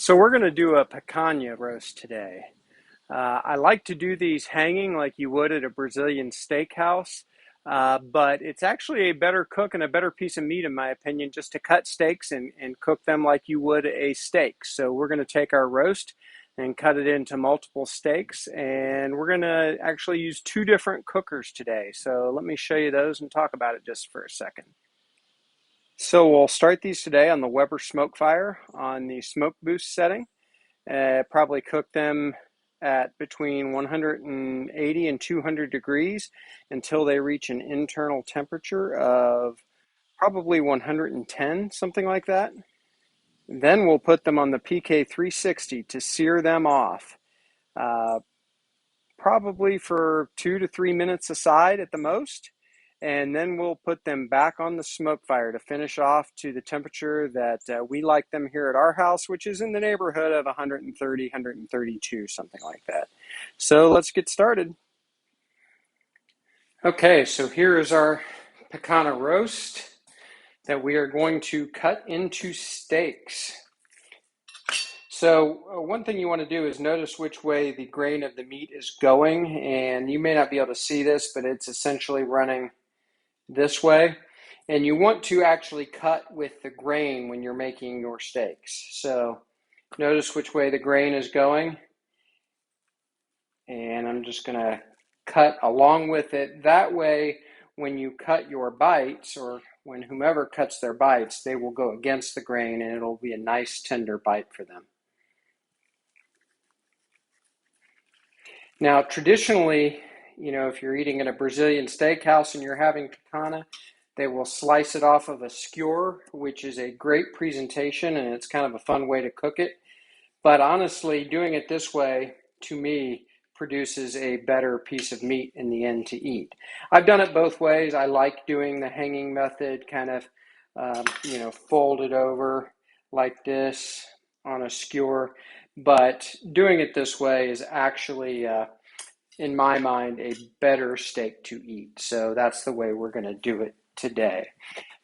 So we're going to do a picanha roast today. I like to do these hanging like you would at a Brazilian steakhouse, but it's actually a better cook and a better piece of meat, in my opinion, just to cut steaks and cook them like you would a steak. So we're going to take our roast and cut it into multiple steaks, and we're going to actually use two different cookers today. So let me show you those and talk about it just for a second. So we'll start these today on the Weber smoke fire on the smoke boost setting. Probably cook them at between 180 and 200 degrees until they reach an internal temperature of probably 110, something like that. Then we'll put them on the PK 360 to sear them off, uh, probably for 2 to 3 minutes aside at the most. And then we'll put them back on the smoke fire to finish off to the temperature that we like them here at our house, which is in the neighborhood of 130, 132, something like that. So let's get started. Okay, so here is our picanha roast that we are going to cut into steaks. So one thing you want to do is notice which way the grain of the meat is going, and you may not be able to see this, but it's essentially running this way. And you want to actually cut with the grain when you're making your steaks. So notice which way the grain is going. And I'm just going to cut along with it. That way, when you cut your bites, or when whomever cuts their bites, they will go against the grain and it'll be a nice tender bite for them. Now, traditionally, if you're eating at a Brazilian steakhouse and you're having picanha, they will slice it off of a skewer, which is a great presentation and it's kind of a fun way to cook it. But honestly, doing it this way, to me, produces a better piece of meat in the end to eat. I've done it both ways. I like doing the hanging method, kind of, fold it over like this on a skewer. But doing it this way is actually, in my mind, a better steak to eat. So that's the way we're going to do it today.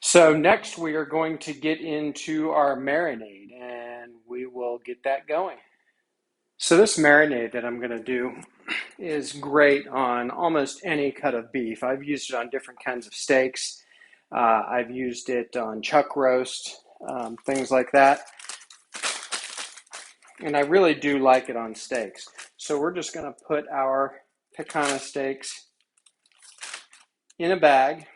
So next we are going to get into our marinade and we will get that going. So this marinade that I'm going to do is great on almost any cut of beef. I've used it on different kinds of steaks. I've used it on chuck roast, things like that. And I really do like it on steaks. So we're just going to put our picanha steaks in a bag.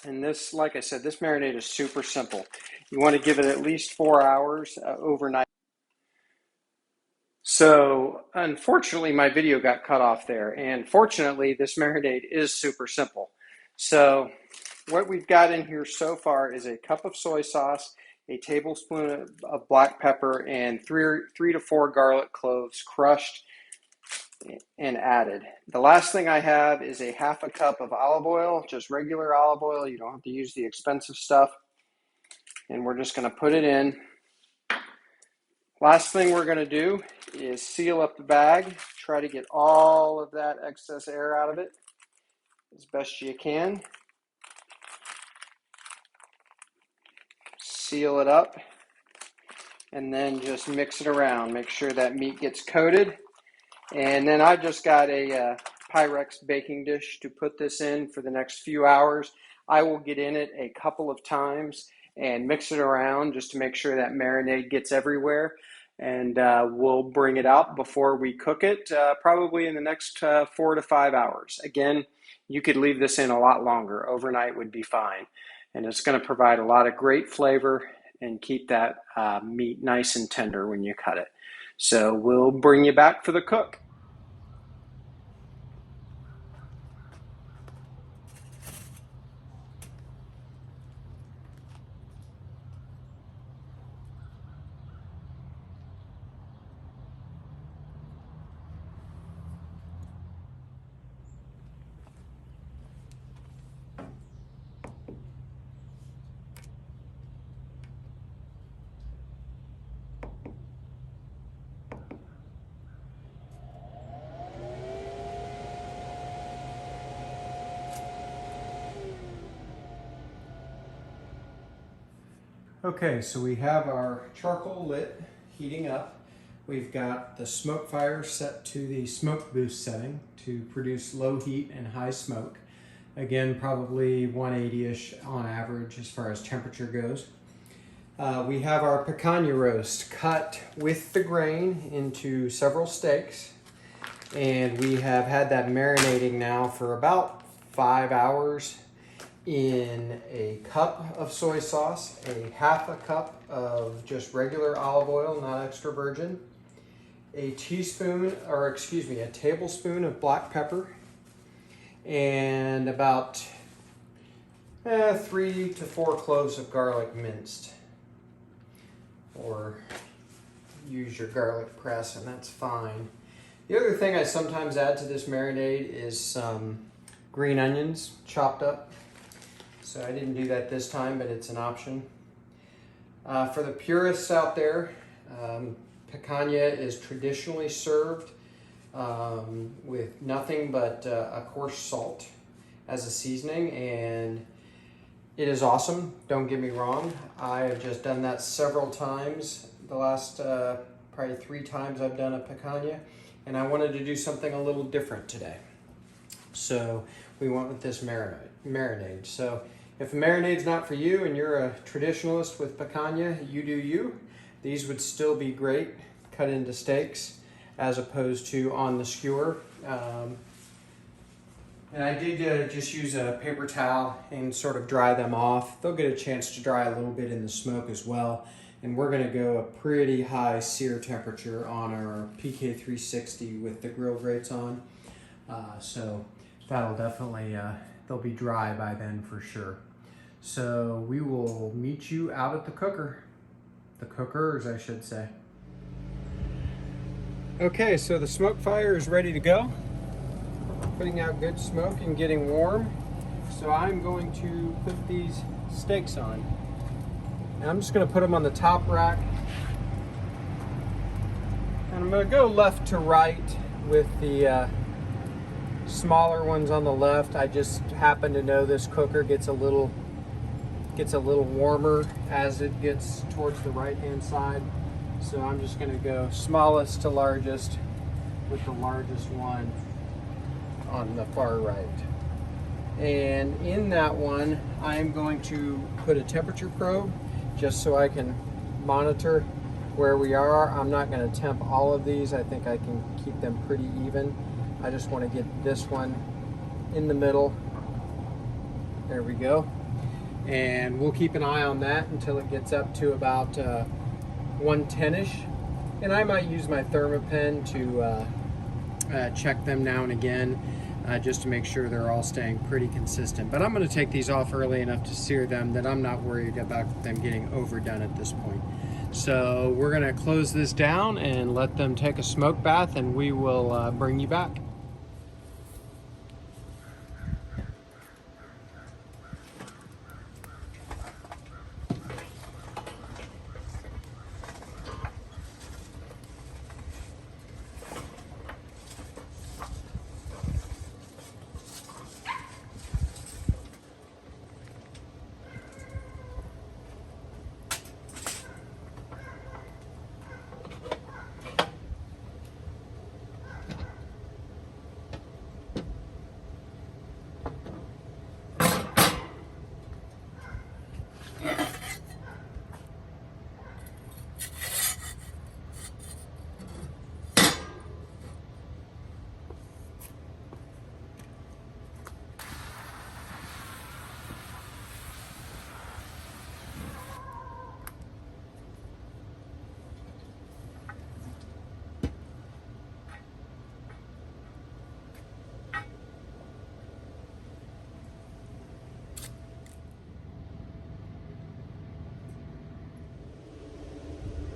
And this, like I said, this marinade is super simple. You want to give it at least 4 hours overnight. So unfortunately, my video got cut off there. And fortunately, this marinade is super simple. So what we've got in here so far is a cup of soy sauce, a tablespoon of black pepper, and three to four garlic cloves crushed and added. The last thing I have is a half a cup of olive oil, just regular olive oil. You don't have to use the expensive stuff. And we're just going to put it in. Last thing we're going to do is seal up the bag. Try to get all of that excess air out of it as best you can. Seal it up and then just mix it around. Make sure that meat gets coated. And then I've just got a Pyrex baking dish to put this in for the next few hours. I will get in it a couple of times and mix it around just to make sure that marinade gets everywhere. And we'll bring it out before we cook it, probably in the next 4 to 5 hours. Again, you could leave this in a lot longer. Overnight would be fine. And it's going to provide a lot of great flavor and keep that meat nice and tender when you cut it. So we'll bring you back for the cook. Okay, so we have our charcoal lit heating up. We've got the smoke fire set to the smoke boost setting to produce low heat and high smoke. Again, probably 180-ish on average as far as temperature goes. We have our picanha roast cut with the grain into several steaks. And we have had that marinating now for about 5 hours in a cup of soy sauce, a half a cup of just regular olive oil, not extra virgin, a tablespoon of black pepper, and about 3 to 4 cloves of garlic minced. Or use your garlic press and that's fine. The other thing I sometimes add to this marinade is some green onions chopped up. So I didn't do that this time, but it's an option. For the purists out there, picanha is traditionally served with nothing but a coarse salt as a seasoning, and it is awesome, don't get me wrong. I have just done that several times. The last probably 3 times I've done a picanha, and I wanted to do something a little different today. So we went with this marinade. So if a marinade's not for you and you're a traditionalist with picanha, you do you. These would still be great cut into steaks as opposed to on the skewer. And I did just use a paper towel and sort of dry them off. They'll get a chance to dry a little bit in the smoke as well. And we're gonna go a pretty high sear temperature on our PK360 with the grill grates on. So that'll definitely, they'll be dry by then for sure. So we will meet you out at the cooker. The cookers, I should say. Okay, so the smoke fire is ready to go. Putting out good smoke and getting warm. So I'm going to put these steaks on. And I'm just going to put them on the top rack. And I'm going to go left to right with the smaller ones on the left. I just happen to know this cooker gets a little warmer as it gets towards the right hand side. So I'm just going to go smallest to largest with the largest one on the far right. And in that one, I'm going to put a temperature probe just so I can monitor where we are. I'm not going to temp all of these. I think I can keep them pretty even. I just want to get this one in the middle. There we go. And we'll keep an eye on that until it gets up to about 110-ish. And I might use my Thermapen to check them now and again just to make sure they're all staying pretty consistent. But I'm going to take these off early enough to sear them that I'm not worried about them getting overdone at this point. So we're going to close this down and let them take a smoke bath, and we will bring you back.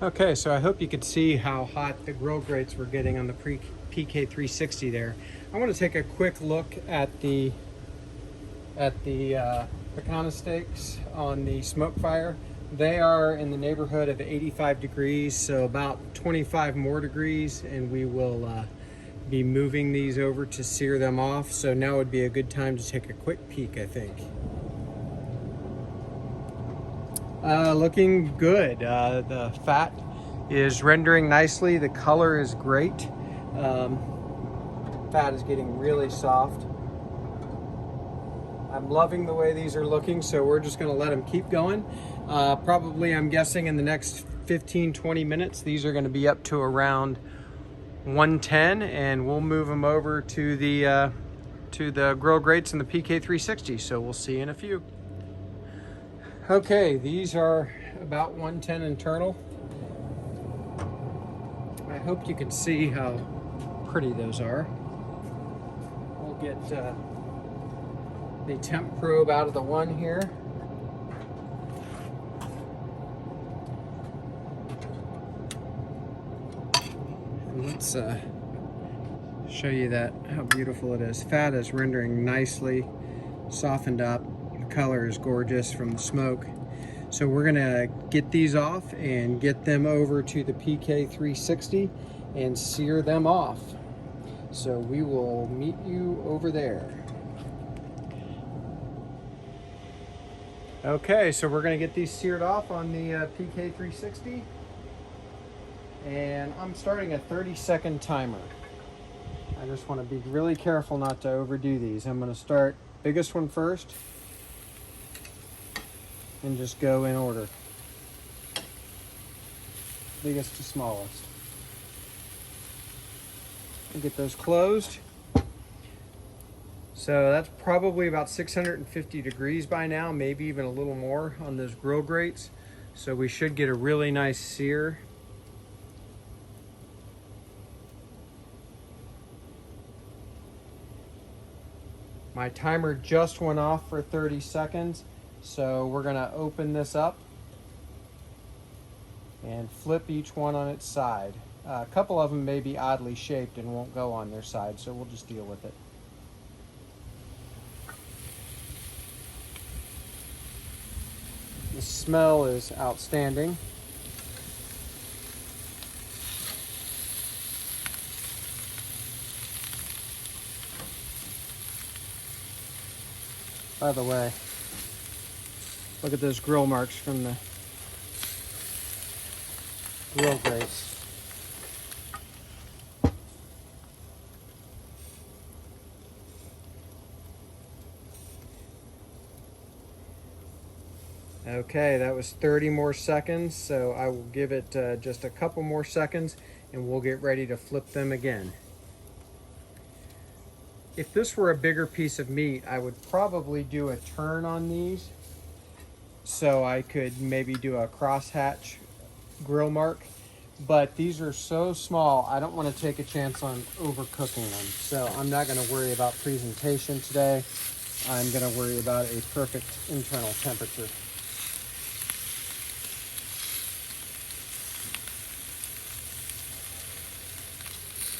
Okay, so I hope you could see how hot the grill grates were getting on the PK360 there. I want to take a quick look at the Picanha steaks on the smoke fire. They are in the neighborhood of 85 degrees, so about 25 more degrees, and we will be moving these over to sear them off. So now would be a good time to take a quick peek, I think. Looking good. The fat is rendering nicely. The color is great. Fat is getting really soft. I'm loving the way these are looking, so we're just gonna let them keep going. Probably, I'm guessing in the next 15-20 minutes, these are gonna be up to around 110, and we'll move them over to the grill grates and the PK360, so we'll see you in a few. Okay, these are about 110 internal. I hope you can see how pretty those are. We'll get the temp probe out of the one here. And let's show you that, how beautiful it is. Fat is rendering nicely, softened up. The color is gorgeous from the smoke. So we're gonna get these off and get them over to the PK360 and sear them off. So we will meet you over there. Okay, so we're gonna get these seared off on the PK360. And I'm starting a 30-second timer. I just want to be really careful not to overdo these. I'm going to start biggest one first and just go in order. Biggest to smallest. And get those closed. So that's probably about 650 degrees by now, maybe even a little more on those grill grates. So we should get a really nice sear. My timer just went off for 30 seconds, so we're gonna open this up and flip each one on its side. A couple of them may be oddly shaped and won't go on their side, so we'll just deal with it. The smell is outstanding. By the way, look at those grill marks from the grill grates. Okay, that was 30 more seconds, so I will give it just a couple more seconds and we'll get ready to flip them again. If this were a bigger piece of meat, I would probably do a turn on these so I could maybe do a crosshatch grill mark, but these are so small, I don't want to take a chance on overcooking them. So I'm not going to worry about presentation today. I'm going to worry about a perfect internal temperature.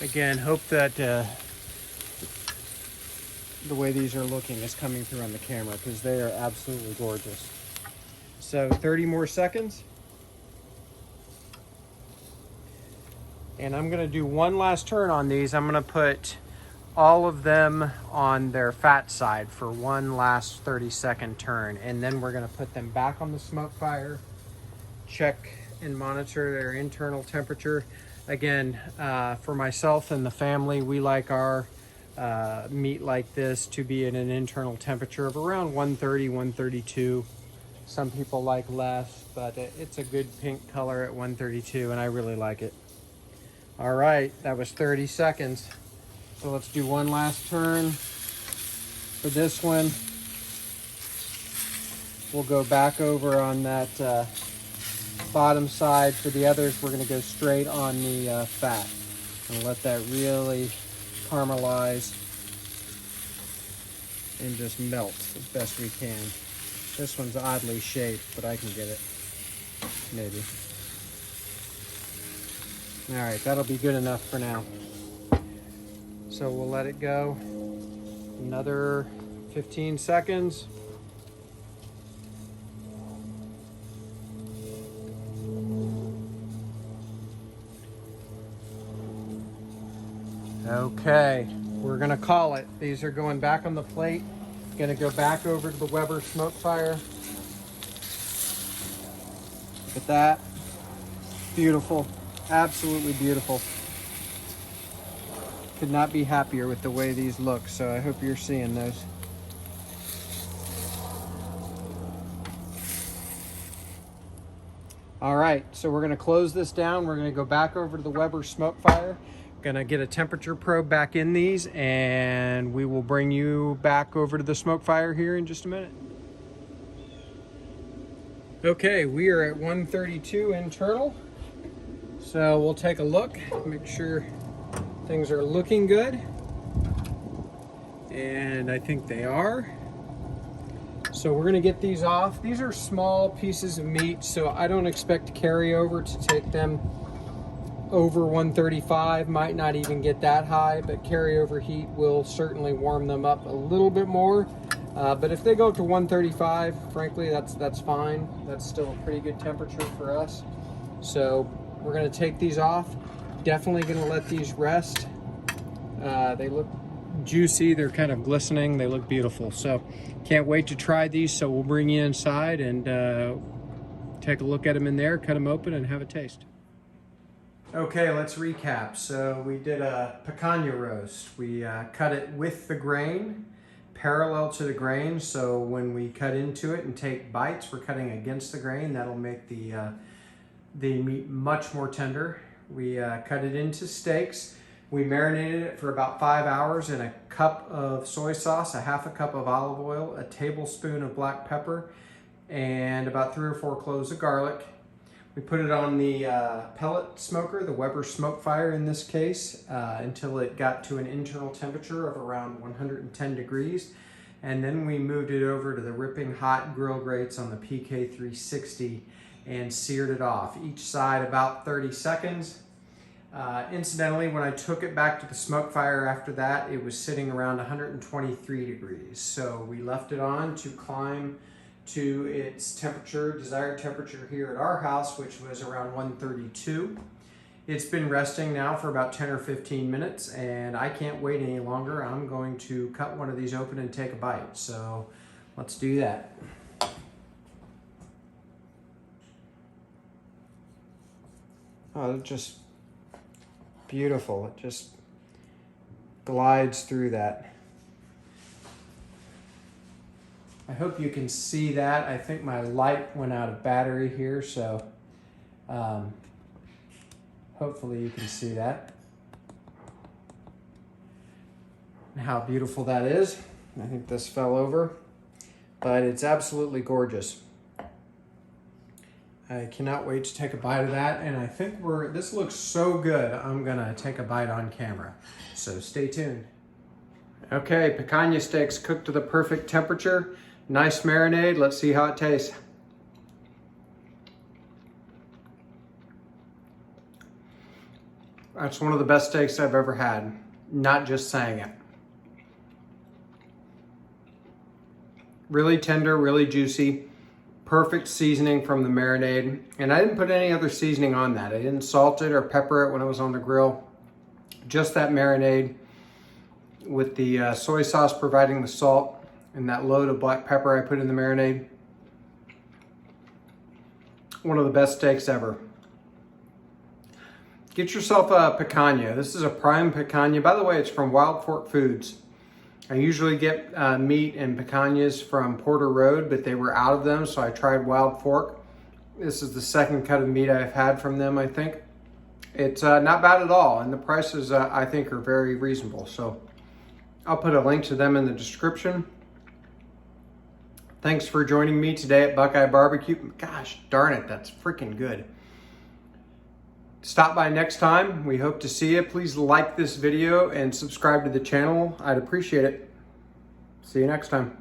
Again, hope that the way these are looking is coming through on the camera, because they are absolutely gorgeous. So 30 more seconds. And I'm gonna do one last turn on these. I'm gonna put all of them on their fat side for one last 30-second turn. And then we're gonna put them back on the smoke fire, check and monitor their internal temperature. Again, for myself and the family, we like our meat like this to be at an internal temperature of around 130, 132. Some people like less, but it's a good pink color at 132 and I really like it. All right, that was 30 seconds. So let's do one last turn for this one. We'll go back over on that bottom side. For the others, we're gonna go straight on the fat and let that really caramelize and just melt as best we can. This one's oddly shaped, but I can get it, maybe. All right, that'll be good enough for now. So we'll let it go another 15 seconds. Okay, we're gonna call it. These are going back on the plate. Gonna go back over to the Weber smoke fire. Look at that, beautiful. Absolutely beautiful. Could not be happier with the way these look, so I hope you're seeing those. All right, so we're gonna close this down. We're gonna go back over to the Weber smoke fire. Gonna get a temperature probe back in these, and we will bring you back over to the smoke fire here in just a minute. Okay, we are at 132 internal. So we'll take a look, make sure things are looking good. And I think they are. So we're gonna get these off. These are small pieces of meat, so I don't expect carryover to take them over 135. Might not even get that high, but carryover heat will certainly warm them up a little bit more. But if they go up to 135, frankly, that's fine. That's still a pretty good temperature for us. So we're gonna take these off. Definitely gonna let these rest. They look juicy, they're kind of glistening, they look beautiful. So can't wait to try these. So we'll bring you inside and take a look at them in there, cut them open and have a taste. Okay, let's recap. So we did a picanha roast. We cut it with the grain, parallel to the grain. So when we cut into it and take bites, we're cutting against the grain. That'll make the meat much more tender. We cut it into steaks. We marinated it for about 5 hours in a cup of soy sauce, a half a cup of olive oil, a tablespoon of black pepper, and about 3 or 4 cloves of garlic. We put it on the pellet smoker, the Weber smoke fire in this case, until it got to an internal temperature of around 110 degrees. And then we moved it over to the ripping hot grill grates on the PK360 and seared it off, each side about 30 seconds. Incidentally, when I took it back to the smoke fire after that, it was sitting around 123 degrees. So we left it on to climb to its temperature, desired temperature here at our house, which was around 132. It's been resting now for about 10 or 15 minutes, and I can't wait any longer. I'm going to cut one of these open and take a bite. So let's do that. Oh, it's just beautiful. It just glides through that. I hope you can see that. I think my light went out of battery here, so hopefully you can see that. And how beautiful that is. I think this fell over, but it's absolutely gorgeous. I cannot wait to take a bite of that, and I think this looks so good, I'm gonna take a bite on camera. So stay tuned. Okay, picanha steaks cooked to the perfect temperature. Nice marinade, let's see how it tastes. That's one of the best steaks I've ever had, not just saying it. Really tender, really juicy. Perfect seasoning from the marinade. And I didn't put any other seasoning on that. I didn't salt it or pepper it when it was on the grill. Just that marinade with the soy sauce providing the salt and that load of black pepper I put in the marinade. One of the best steaks ever. Get yourself a picanha. This is a prime picanha. By the way, it's from Wild Fork Foods. I usually get meat and picanhas from Porter Road, but they were out of them, so I tried Wild Fork. This is the second cut of meat I've had from them, I think. It's not bad at all, and the prices, I think, are very reasonable. So I'll put a link to them in the description. Thanks for joining me today at Buckeye Barbecue. Gosh darn it, that's freaking good. Stop by next time. We hope to see you. Please like this video and subscribe to the channel. I'd appreciate it. See you next time.